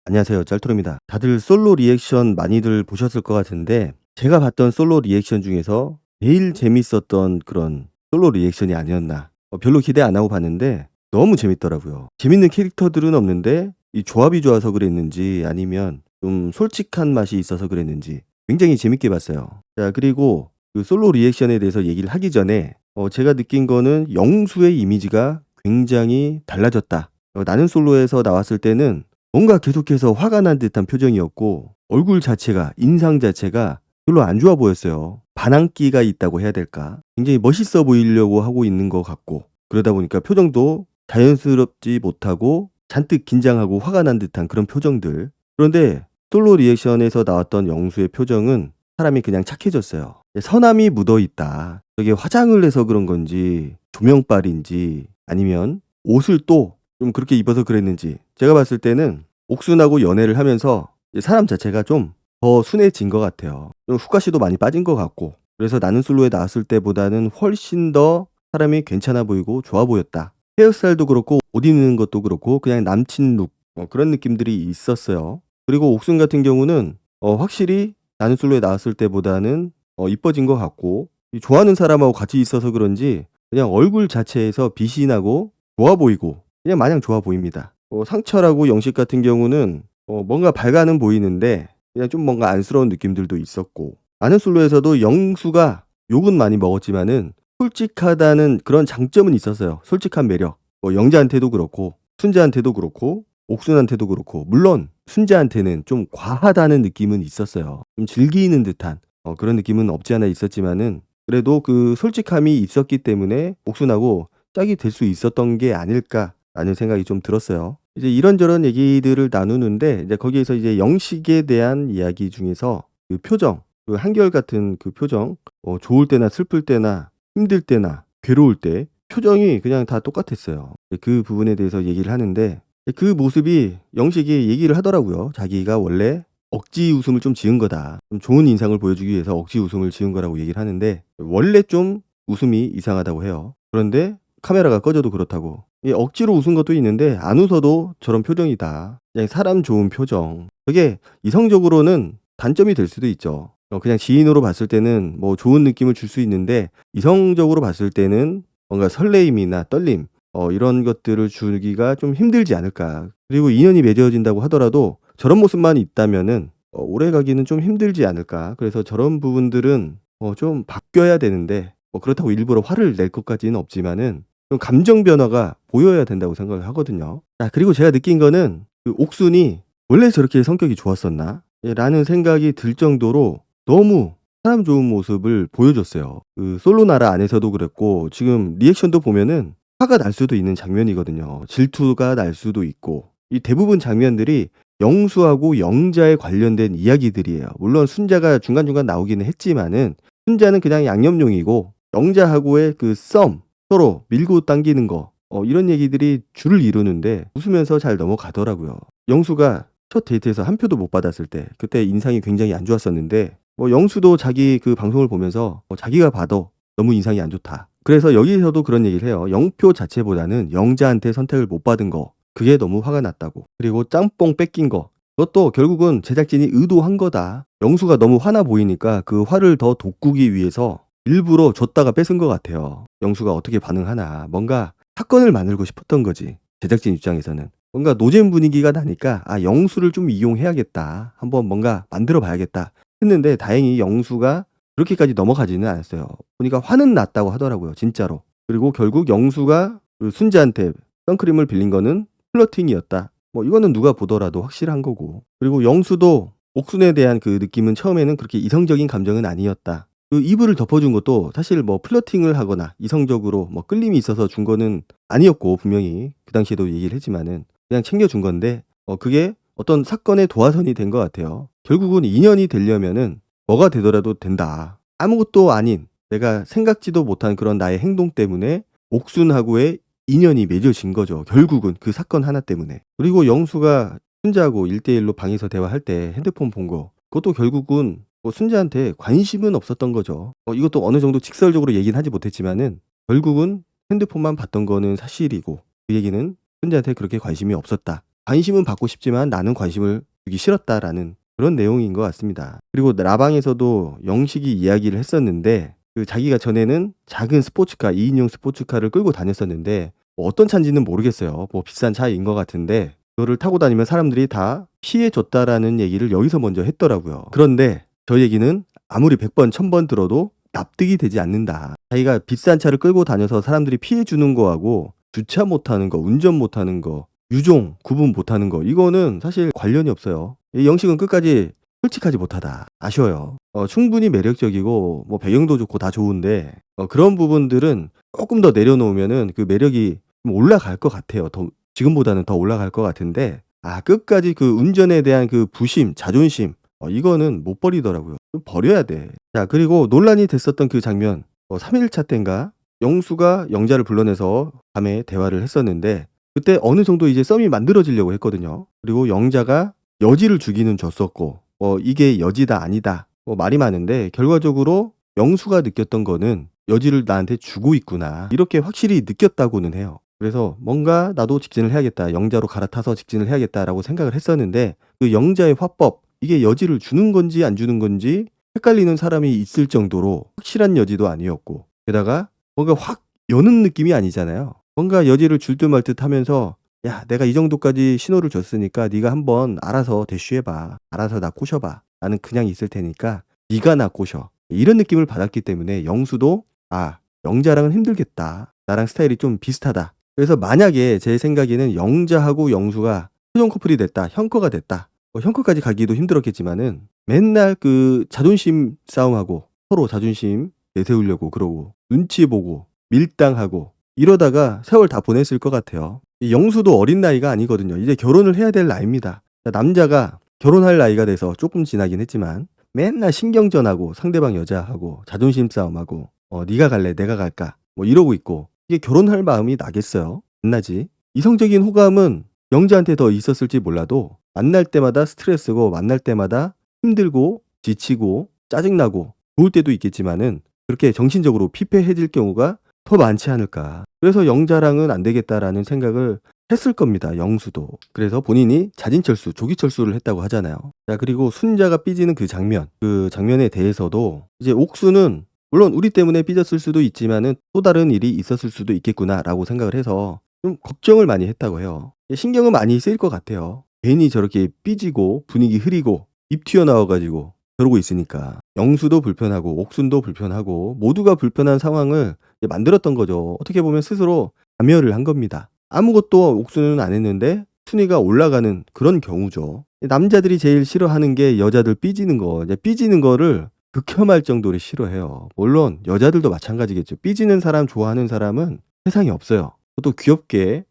안녕하세요. 짤토로입니다. 다들 솔로 리액션 많이들 보셨을 것 같은데 제가 봤던 솔로 리액션 중에서 제일 재밌었던 그런 솔로 리액션이 아니었나. 별로 기대 안 하고 봤는데 너무 재밌더라고요. 재밌는 캐릭터들은 없는데 이 조합이 좋아서 그랬는지 아니면 좀 솔직한 맛이 있어서 그랬는지 굉장히 재밌게 봤어요. 자, 그리고 그 솔로 리액션에 대해서 얘기를 하기 전에 제가 느낀 거는 영수의 이미지가 굉장히 달라졌다. 나는 솔로에서 나왔을 때는 뭔가 계속해서 화가 난 듯한 표정이었고 얼굴 자체가 인상 자체가 별로 안 좋아 보였어요. 반항기가 있다고 해야 될까? 굉장히 멋있어 보이려고 하고 있는 것 같고 그러다 보니까 표정도 자연스럽지 못하고 잔뜩 긴장하고 화가 난 듯한 그런 표정들. 그런데 솔로 리액션에서 나왔던 영수의 표정은 사람이 그냥 착해졌어요. 선함이 묻어있다. 저게 화장을 해서 그런 건지 조명빨인지 아니면 옷을 또 좀 그렇게 입어서 그랬는지 제가 봤을 때는 옥순하고 연애를 하면서 사람 자체가 좀 더 순해진 것 같아요. 좀 후가시도 많이 빠진 것 같고 그래서 나는 솔로에 나왔을 때보다는 훨씬 더 사람이 괜찮아 보이고 좋아 보였다. 헤어스타일도 그렇고 옷 입는 것도 그렇고 그냥 남친 룩 그런 느낌들이 있었어요. 그리고 옥순 같은 경우는 확실히 나는 솔로에 나왔을 때보다는 이뻐진 것 같고 이 좋아하는 사람하고 같이 있어서 그런지 그냥 얼굴 자체에서 빛이 나고 좋아 보이고 그냥 마냥 좋아 보입니다. 상철하고 영식 같은 경우는 뭔가 밝아는 보이는데 그냥 좀 뭔가 안쓰러운 느낌들도 있었고 나는 솔로에서도 영수가 욕은 많이 먹었지만은 솔직하다는 그런 장점은 있었어요. 솔직한 매력. 영자한테도 그렇고 순자한테도 그렇고 옥순한테도 그렇고 물론 순자한테는 좀 과하다는 느낌은 있었어요. 좀 즐기는 듯한 그런 느낌은 없지 않아 있었지만은 그래도 그 솔직함이 있었기 때문에 옥순하고 짝이 될 수 있었던 게 아닐까라는 생각이 좀 들었어요. 이제 이런저런 얘기들을 나누는데 이제 거기에서 이제 영식에 대한 이야기 중에서 그 표정, 그 한결같은 그 표정, 좋을 때나 슬플 때나 힘들 때나 괴로울 때 표정이 그냥 다 똑같았어요. 그 부분에 대해서 얘기를 하는데 그 모습이 영식이 얘기를 하더라고요. 자기가 원래 억지 웃음을 좀 지은 거다. 좀 좋은 인상을 보여주기 위해서 억지 웃음을 지은 거라고 얘기를 하는데 원래 좀 웃음이 이상하다고 해요. 그런데 카메라가 꺼져도 그렇다고. 억지로 웃은 것도 있는데 안 웃어도 저런 표정이다. 그냥 사람 좋은 표정. 그게 이성적으로는 단점이 될 수도 있죠. 그냥 지인으로 봤을 때는 뭐 좋은 느낌을 줄 수 있는데 이성적으로 봤을 때는 뭔가 설레임이나 떨림 이런 것들을 주기가 좀 힘들지 않을까. 그리고 인연이 맺어진다고 하더라도 저런 모습만 있다면은 오래 가기는 좀 힘들지 않을까. 그래서 저런 부분들은 좀 바뀌어야 되는데 그렇다고 일부러 화를 낼 것까지는 없지만은 좀 감정 변화가 보여야 된다고 생각을 하거든요. 그리고 제가 느낀 거는 그 옥순이 원래 저렇게 성격이 좋았었나? 라는 생각이 들 정도로 너무 사람 좋은 모습을 보여줬어요. 그 솔로나라 안에서도 그랬고 지금 리액션도 보면은 화가 날 수도 있는 장면이거든요. 질투가 날 수도 있고 이 대부분 장면들이 영수하고 영자에 관련된 이야기들이에요. 물론 순자가 중간중간 나오기는 했지만은 순자는 그냥 양념용이고 영자하고의 그 썸 서로 밀고 당기는 거 이런 얘기들이 줄을 이루는데 웃으면서 잘 넘어가더라고요. 영수가 첫 데이트에서 한 표도 못 받았을 때 그때 인상이 굉장히 안 좋았었는데 영수도 자기 그 방송을 보면서 자기가 봐도 너무 인상이 안 좋다. 그래서 여기서도 그런 얘기를 해요. 영표 자체보다는 영자한테 선택을 못 받은 거 그게 너무 화가 났다고. 그리고 짬뽕 뺏긴 거 그것도 결국은 제작진이 의도한 거다. 영수가 너무 화나 보이니까 그 화를 더 돋구기 위해서 일부러 줬다가 뺏은 것 같아요. 영수가 어떻게 반응하나 뭔가 사건을 만들고 싶었던 거지. 제작진 입장에서는. 뭔가 노잼 분위기가 나니까 영수를 좀 이용해야겠다. 한번 뭔가 만들어 봐야겠다 했는데 다행히 영수가 그렇게까지 넘어가지는 않았어요. 보니까 화는 났다고 하더라고요. 진짜로. 그리고 결국 영수가 그 순자한테 선크림을 빌린 거는 플러팅이었다. 이거는 누가 보더라도 확실한 거고. 그리고 영수도 옥순에 대한 그 느낌은 처음에는 그렇게 이성적인 감정은 아니었다. 그 이불을 덮어준 것도 사실 플러팅을 하거나 이성적으로 끌림이 있어서 준 거는 아니었고 분명히 그 당시에도 얘기를 했지만은 그냥 챙겨준 건데 그게 어떤 사건의 도화선이 된 것 같아요. 결국은 인연이 되려면은 뭐가 되더라도 된다. 아무것도 아닌 내가 생각지도 못한 그런 나의 행동 때문에 옥순하고의 인연이 맺어진 거죠. 결국은 그 사건 하나 때문에. 그리고 영수가 순자하고 1대1로 방에서 대화할 때 핸드폰 본 거 그것도 결국은 순자한테 관심은 없었던 거죠. 이것도 어느 정도 직설적으로 얘기는 하지 못했지만은 결국은 핸드폰만 봤던 거는 사실이고 그 얘기는 순자한테 그렇게 관심이 없었다. 관심은 받고 싶지만 나는 관심을 주기 싫었다라는 그런 내용인 것 같습니다. 그리고 라방에서도 영식이 이야기를 했었는데 그 자기가 전에는 작은 스포츠카 2인용 스포츠카를 끌고 다녔었는데 뭐 어떤 차인지는 모르겠어요. 뭐 비싼 차인 것 같은데 그거를 타고 다니면 사람들이 다 피해 줬다라는 얘기를 여기서 먼저 했더라고요. 그런데 저 얘기는 아무리 100번 1000번 들어도 납득이 되지 않는다. 자기가 비싼 차를 끌고 다녀서 사람들이 피해 주는 거하고 주차 못하는 거, 운전 못하는 거, 유종 구분 못하는 거 이거는 사실 관련이 없어요. 이 영식은 끝까지 솔직하지 못하다. 아쉬워요. 충분히 매력적이고 뭐 배경도 좋고 다 좋은데 그런 부분들은 조금 더 내려놓으면은 그 매력이 좀 올라갈 것 같아요. 더 지금보다는 더 올라갈 것 같은데 끝까지 그 운전에 대한 그 부심, 자존심 이거는 못 버리더라고요. 좀 버려야 돼. 자, 그리고 논란이 됐었던 그 장면 3일차 땐가 영수가 영자를 불러내서 밤에 대화를 했었는데 그때 어느 정도 이제 썸이 만들어지려고 했거든요. 그리고 영자가 여지를 주기는 줬었고 이게 여지다 아니다 말이 많은데 결과적으로 영수가 느꼈던 거는 여지를 나한테 주고 있구나 이렇게 확실히 느꼈다고는 해요. 그래서 뭔가 나도 직진을 해야겠다. 영자로 갈아타서 직진을 해야겠다라고 생각을 했었는데 그 영자의 화법 이게 여지를 주는 건지 안 주는 건지 헷갈리는 사람이 있을 정도로 확실한 여지도 아니었고 게다가 뭔가 확 여는 느낌이 아니잖아요. 뭔가 여지를 줄 듯 말 듯 하면서 야 내가 이 정도까지 신호를 줬으니까 네가 한번 알아서 대쉬해봐. 알아서 나 꼬셔봐. 나는 그냥 있을 테니까 네가 나 꼬셔. 이런 느낌을 받았기 때문에 영수도 영자랑은 힘들겠다. 나랑 스타일이 좀 비슷하다. 그래서 만약에 제 생각에는 영자하고 영수가 최종 커플이 됐다. 형커가 됐다. 형커까지 가기도 힘들었겠지만은 맨날 그 자존심 싸움하고 서로 자존심 내세우려고 그러고 눈치 보고 밀당하고 이러다가 세월 다 보냈을 것 같아요. 이 영수도 어린 나이가 아니거든요. 이제 결혼을 해야 될 나이입니다. 남자가 결혼할 나이가 돼서 조금 지나긴 했지만 맨날 신경전하고 상대방 여자하고 자존심 싸움하고 네가 갈래 내가 갈까 이러고 있고 이게 결혼할 마음이 나겠어요? 안 나지. 이성적인 호감은 영자한테 더 있었을지 몰라도 만날 때마다 스트레스고 만날 때마다 힘들고 지치고 짜증나고 좋을 때도 있겠지만은 그렇게 정신적으로 피폐해질 경우가 더 많지 않을까. 그래서 영자랑은 안 되겠다라는 생각을 했을 겁니다. 영수도. 그래서 본인이 자진철수, 조기철수를 했다고 하잖아요. 자, 그리고 순자가 삐지는 그 장면에 대해서도 이제 옥수는 물론 우리 때문에 삐졌을 수도 있지만은 또 다른 일이 있었을 수도 있겠구나라고 생각을 해서 좀 걱정을 많이 했다고 해요. 신경은 많이 쓰일 것 같아요. 괜히 저렇게 삐지고 분위기 흐리고 입 튀어나와가지고 그러고 있으니까 영수도 불편하고 옥순도 불편하고 모두가 불편한 상황을 만들었던 거죠. 어떻게 보면 스스로 감열을 한 겁니다. 아무것도 옥순은 안 했는데 순위가 올라가는 그런 경우죠. 남자들이 제일 싫어하는 게 여자들 삐지는 거. 삐지는 거를 극혐할 정도로 싫어해요. 물론 여자들도 마찬가지겠죠. 삐지는 사람 좋아하는 사람은 세상에 없어요. 또 귀엽게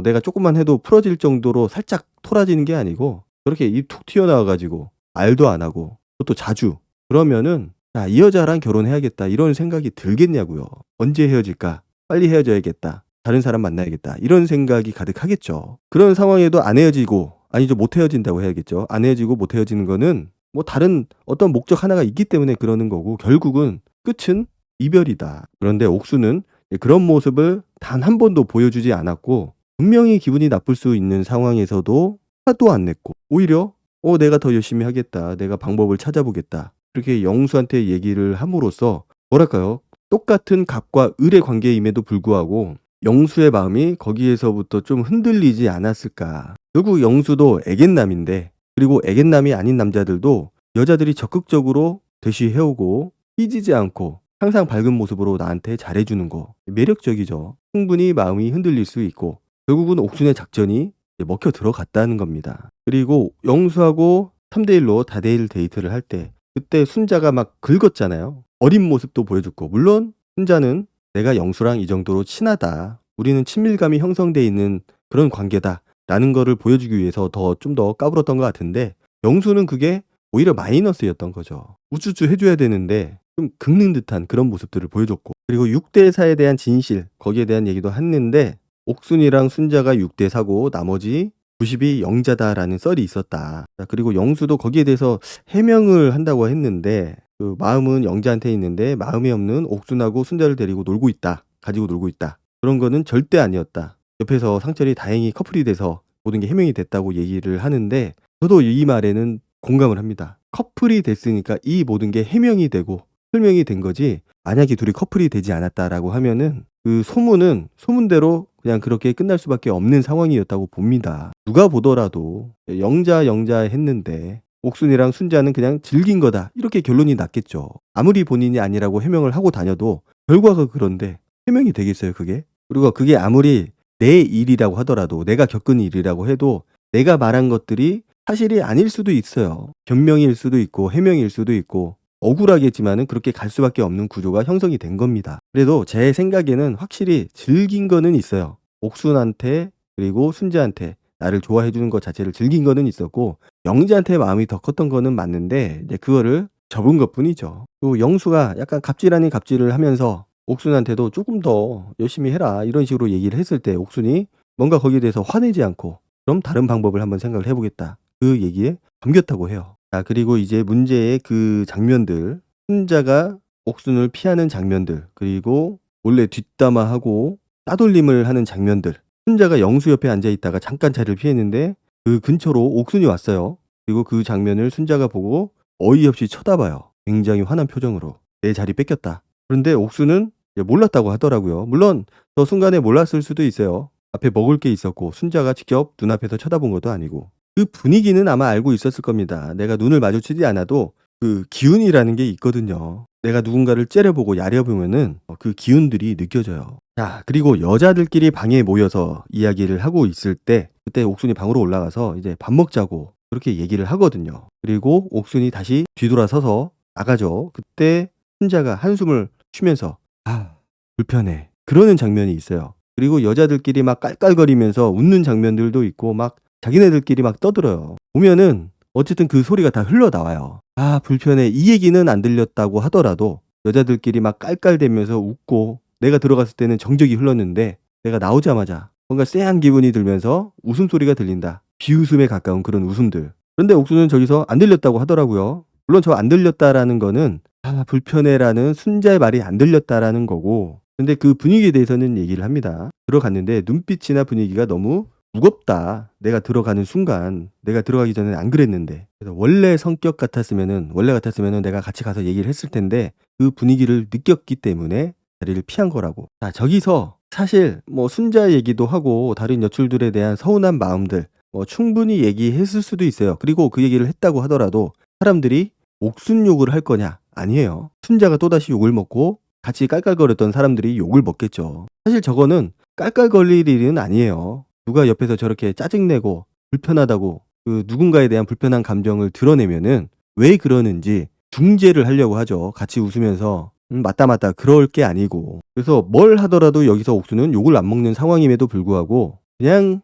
내가 조금만 해도 풀어질 정도로 살짝 토라지는 게 아니고 그렇게 입 툭 튀어나와가지고 말도 안 하고 또 자주 그러면은 이 여자랑 결혼해야겠다 이런 생각이 들겠냐고요. 언제 헤어질까? 빨리 헤어져야겠다. 다른 사람 만나야겠다. 이런 생각이 가득하겠죠. 그런 상황에도 안 헤어지고 아니죠 못 헤어진다고 해야겠죠. 안 헤어지고 못 헤어지는 거는 다른 어떤 목적 하나가 있기 때문에 그러는 거고 결국은 끝은 이별이다. 그런데 옥수는 그런 모습을 단 한 번도 보여주지 않았고 분명히 기분이 나쁠 수 있는 상황에서도 화도 안 냈고 오히려 내가 더 열심히 하겠다. 내가 방법을 찾아보겠다. 이렇게 영수한테 얘기를 함으로써 뭐랄까요? 똑같은 갑과 을의 관계임에도 불구하고 영수의 마음이 거기에서부터 좀 흔들리지 않았을까. 결국 영수도 애견남인데 그리고 애견남이 아닌 남자들도 여자들이 적극적으로 대쉬해오고 삐지지 않고 항상 밝은 모습으로 나한테 잘해주는 거 매력적이죠. 충분히 마음이 흔들릴 수 있고 결국은 옥순의 작전이 먹혀 들어갔다는 겁니다. 그리고 영수하고 3대1로 다대일 데이트를 할 때 그때 순자가 막 긁었잖아요. 어린 모습도 보여줬고 물론 순자는 내가 영수랑 이 정도로 친하다. 우리는 친밀감이 형성돼 있는 그런 관계다. 라는 거를 보여주기 위해서 좀 더 까불었던 것 같은데 영수는 그게 오히려 마이너스였던 거죠. 우쭈쭈 해줘야 되는데 좀 긁는 듯한 그런 모습들을 보여줬고 그리고 6대4에 대한 진실 거기에 대한 얘기도 했는데 옥순이랑 순자가 6대4고 나머지 90이 영자다라는 썰이 있었다. 그리고 영수도 거기에 대해서 해명을 한다고 했는데 그 마음은 영자한테 있는데 마음이 없는 옥순하고 순자를 데리고 놀고 있다. 가지고 놀고 있다. 그런 거는 절대 아니었다. 옆에서 상철이 다행히 커플이 돼서 모든 게 해명이 됐다고 얘기를 하는데 저도 이 말에는 공감을 합니다. 커플이 됐으니까 이 모든 게 해명이 되고 설명이 된 거지 만약에 둘이 커플이 되지 않았다라고 하면은 그 소문은 소문대로 그냥 그렇게 끝날 수밖에 없는 상황이었다고 봅니다. 누가 보더라도 영자 했는데 옥순이랑 순자는 그냥 즐긴 거다 이렇게 결론이 났겠죠. 아무리 본인이 아니라고 해명을 하고 다녀도 결과가 그런데 해명이 되겠어요 그게? 그리고 그게 아무리 내 일이라고 하더라도 내가 겪은 일이라고 해도 내가 말한 것들이 사실이 아닐 수도 있어요. 변명일 수도 있고 해명일 수도 있고 억울하겠지만은 그렇게 갈 수밖에 없는 구조가 형성이 된 겁니다. 그래도 제 생각에는 확실히 즐긴 거는 있어요. 옥순한테 그리고 순자한테 나를 좋아해 주는 것 자체를 즐긴 거는 있었고 영자한테 마음이 더 컸던 거는 맞는데 이제 그거를 접은 것뿐이죠. 또 영수가 약간 갑질 아닌 갑질을 하면서 옥순한테도 조금 더 열심히 해라 이런 식으로 얘기를 했을 때 옥순이 뭔가 거기에 대해서 화내지 않고 그럼 다른 방법을 한번 생각을 해보겠다. 그 얘기에 감겼다고 해요. 자, 그리고 이제 문제의 그 장면들, 순자가 옥순을 피하는 장면들, 그리고 몰래 뒷담화하고 따돌림을 하는 장면들. 순자가 영수 옆에 앉아 있다가 잠깐 자리를 피했는데 그 근처로 옥순이 왔어요. 그리고 그 장면을 순자가 보고 어이없이 쳐다봐요. 굉장히 화난 표정으로. 내 자리 뺏겼다. 그런데 옥순은 몰랐다고 하더라고요. 물론 저 순간에 몰랐을 수도 있어요. 앞에 먹을 게 있었고 순자가 직접 눈앞에서 쳐다본 것도 아니고. 그 분위기는 아마 알고 있었을 겁니다. 내가 눈을 마주치지 않아도 그 기운이라는 게 있거든요. 내가 누군가를 째려보고 야려보면은 그 기운들이 느껴져요. 자, 그리고 여자들끼리 방에 모여서 이야기를 하고 있을 때 그때 옥순이 방으로 올라가서 이제 밥 먹자고 그렇게 얘기를 하거든요. 그리고 옥순이 다시 뒤돌아서서 나가죠. 그때 순자가 한숨을 쉬면서 불편해 그러는 장면이 있어요. 그리고 여자들끼리 막 깔깔거리면서 웃는 장면들도 있고 막 자기네들끼리 막 떠들어요. 보면은 어쨌든 그 소리가 다 흘러나와요. 불편해 이 얘기는 안 들렸다고 하더라도 여자들끼리 막 깔깔대면서 웃고 내가 들어갔을 때는 정적이 흘렀는데 내가 나오자마자 뭔가 쎄한 기분이 들면서 웃음소리가 들린다. 비웃음에 가까운 그런 웃음들. 그런데 옥수는 저기서 안 들렸다고 하더라고요. 물론 저 안 들렸다라는 거는 불편해라는 순자의 말이 안 들렸다라는 거고 근데 그 분위기에 대해서는 얘기를 합니다. 들어갔는데 눈빛이나 분위기가 너무 무겁다. 내가 들어가는 순간 내가 들어가기 전에 안 그랬는데 그래서 원래 성격 같았으면은 내가 같이 가서 얘기를 했을 텐데 그 분위기를 느꼈기 때문에 자리를 피한 거라고. 자, 저기서 사실 뭐 순자 얘기도 하고 다른 여출들에 대한 서운한 마음들 충분히 얘기했을 수도 있어요. 그리고 그 얘기를 했다고 하더라도 사람들이 옥순 욕을 할 거냐? 아니에요. 순자가 또다시 욕을 먹고 같이 깔깔거렸던 사람들이 욕을 먹겠죠. 사실 저거는 깔깔거릴 일은 아니에요. 누가 옆에서 저렇게 짜증내고 불편하다고 그 누군가에 대한 불편한 감정을 드러내면은 왜 그러는지 중재를 하려고 하죠. 같이 웃으면서 맞다 그럴 게 아니고 그래서 뭘 하더라도 여기서 옥수는 욕을 안 먹는 상황임에도 불구하고 그냥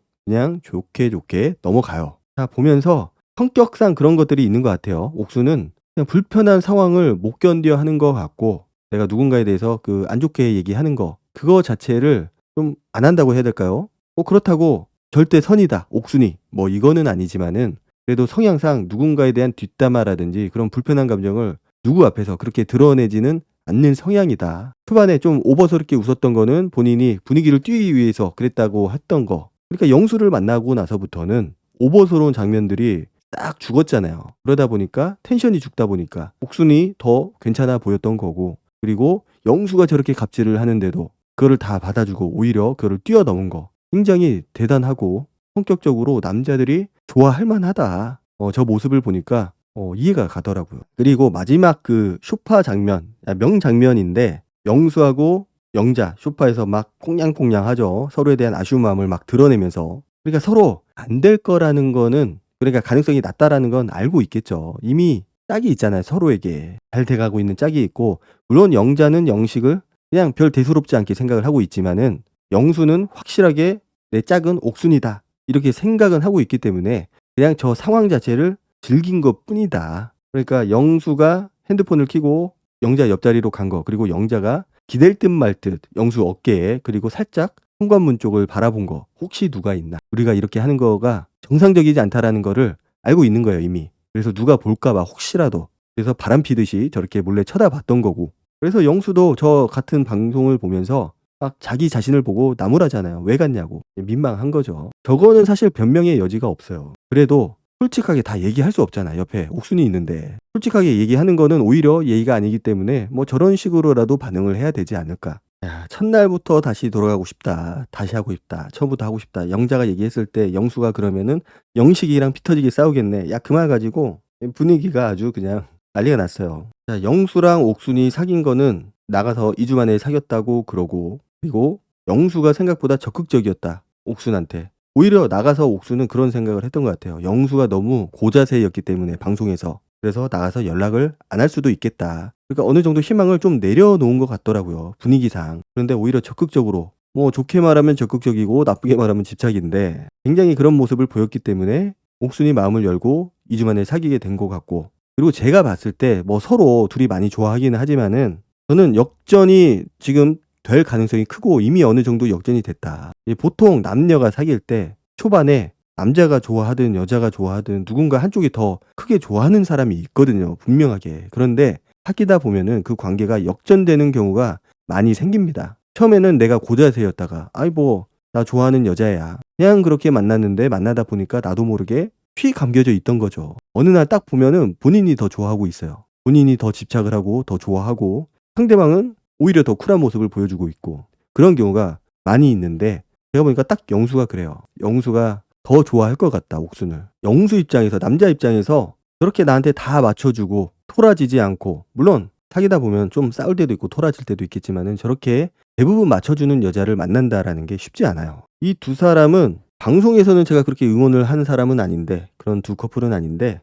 좋게 넘어가요. 자, 보면서 성격상 그런 것들이 있는 것 같아요. 옥수는 그냥 불편한 상황을 못 견뎌 하는 것 같고 내가 누군가에 대해서 그 안 좋게 얘기하는 거 그거 자체를 좀 안 한다고 해야 될까요? 그렇다고 절대 선이다 옥순이 뭐 이거는 아니지만은 그래도 성향상 누군가에 대한 뒷담화라든지 그런 불편한 감정을 누구 앞에서 그렇게 드러내지는 않는 성향이다. 초반에 좀 오버스럽게 웃었던 거는 본인이 분위기를 띄우기 위해서 그랬다고 했던 거. 그러니까 영수를 만나고 나서부터는 오버스러운 장면들이 딱 죽었잖아요. 그러다 보니까 텐션이 죽다 보니까 옥순이 더 괜찮아 보였던 거고 그리고 영수가 저렇게 갑질을 하는데도 그거를 다 받아주고 오히려 그거를 뛰어넘은 거 굉장히 대단하고 성격적으로 남자들이 좋아할 만하다. 저 모습을 보니까 이해가 가더라고요. 그리고 마지막 그 쇼파 장면 명장면인데 영수하고 영자 쇼파에서 막 꽁냥꽁냥 하죠. 서로에 대한 아쉬운 마음을 막 드러내면서 그러니까 서로 안 될 거라는 거는 그러니까 가능성이 낮다라는 건 알고 있겠죠. 이미 짝이 있잖아요. 서로에게 잘 돼가고 있는 짝이 있고 물론 영자는 영식을 그냥 별 대수롭지 않게 생각을 하고 있지만은 영수는 확실하게 내 짝은 옥순이다 이렇게 생각은 하고 있기 때문에 그냥 저 상황 자체를 즐긴 것 뿐이다. 그러니까 영수가 핸드폰을 켜고 영자 옆자리로 간 거 그리고 영자가 기댈 듯 말 듯 영수 어깨에 그리고 살짝 현관문 쪽을 바라본 거 혹시 누가 있나 우리가 이렇게 하는 거가 정상적이지 않다라는 거를 알고 있는 거예요 이미. 그래서 누가 볼까 봐 혹시라도 그래서 바람 피듯이 저렇게 몰래 쳐다봤던 거고 그래서 영수도 저 같은 방송을 보면서 막 자기 자신을 보고 나무라잖아요. 왜 갔냐고. 민망한 거죠. 저거는 사실 변명의 여지가 없어요. 그래도 솔직하게 다 얘기할 수 없잖아. 옆에 옥순이 있는데. 솔직하게 얘기하는 거는 오히려 예의가 아니기 때문에 뭐 저런 식으로라도 반응을 해야 되지 않을까. 야, 첫날부터 다시 돌아가고 싶다. 다시 하고 싶다. 처음부터 하고 싶다. 영자가 얘기했을 때 영수가 그러면은 영식이랑 피 터지게 싸우겠네. 야, 그 말 가지고 분위기가 아주 그냥 난리가 났어요. 자, 영수랑 옥순이 사귄 거는 나가서 2주 만에 사귀었다고 그러고, 그리고 영수가 생각보다 적극적이었다. 옥순한테. 오히려 나가서 옥수는 그런 생각을 했던 것 같아요. 영수가 너무 고자세였기 때문에 방송에서. 그래서 나가서 연락을 안 할 수도 있겠다. 그러니까 어느 정도 희망을 좀 내려놓은 것 같더라고요. 분위기상. 그런데 오히려 적극적으로, 뭐 좋게 말하면 적극적이고 나쁘게 말하면 집착인데 굉장히 그런 모습을 보였기 때문에 옥순이 마음을 열고 2주 만에 사귀게 된 것 같고, 그리고 제가 봤을 때 뭐 서로 둘이 많이 좋아하기는 하지만은 저는 역전이 지금 될 가능성이 크고 이미 어느 정도 역전이 됐다. 보통 남녀가 사귈 때 초반에 남자가 좋아하든 여자가 좋아하든 누군가 한쪽이 더 크게 좋아하는 사람이 있거든요. 분명하게. 그런데 사귀다 보면은 그 관계가 역전되는 경우가 많이 생깁니다. 처음에는 내가 고자세였다가 아이 뭐 나 좋아하는 여자야. 그냥 그렇게 만났는데 만나다 보니까 나도 모르게 휘 감겨져 있던 거죠. 어느 날 딱 보면은 본인이 더 좋아하고 있어요. 본인이 더 집착을 하고 더 좋아하고 상대방은 오히려 더 쿨한 모습을 보여주고 있고 그런 경우가 많이 있는데 제가 보니까 딱 영수가 그래요. 영수가 더 좋아할 것 같다, 옥순을. 영수 입장에서, 남자 입장에서 저렇게 나한테 다 맞춰주고 토라지지 않고, 물론 사귀다 보면 좀 싸울 때도 있고 토라질 때도 있겠지만은 저렇게 대부분 맞춰주는 여자를 만난다라는 게 쉽지 않아요. 이 두 사람은 방송에서는 제가 그렇게 응원을 하는 사람은 아닌데, 그런 두 커플은 아닌데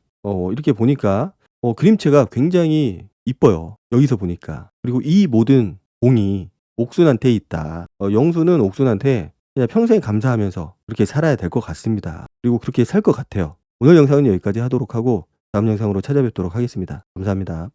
이렇게 보니까 그림체가 굉장히 이뻐요. 여기서 보니까. 그리고 이 모든 공이 옥순한테 있다. 영수는 옥순한테 그냥 평생 감사하면서 그렇게 살아야 될 것 같습니다. 그리고 그렇게 살 것 같아요. 오늘 영상은 여기까지 하도록 하고 다음 영상으로 찾아뵙도록 하겠습니다. 감사합니다.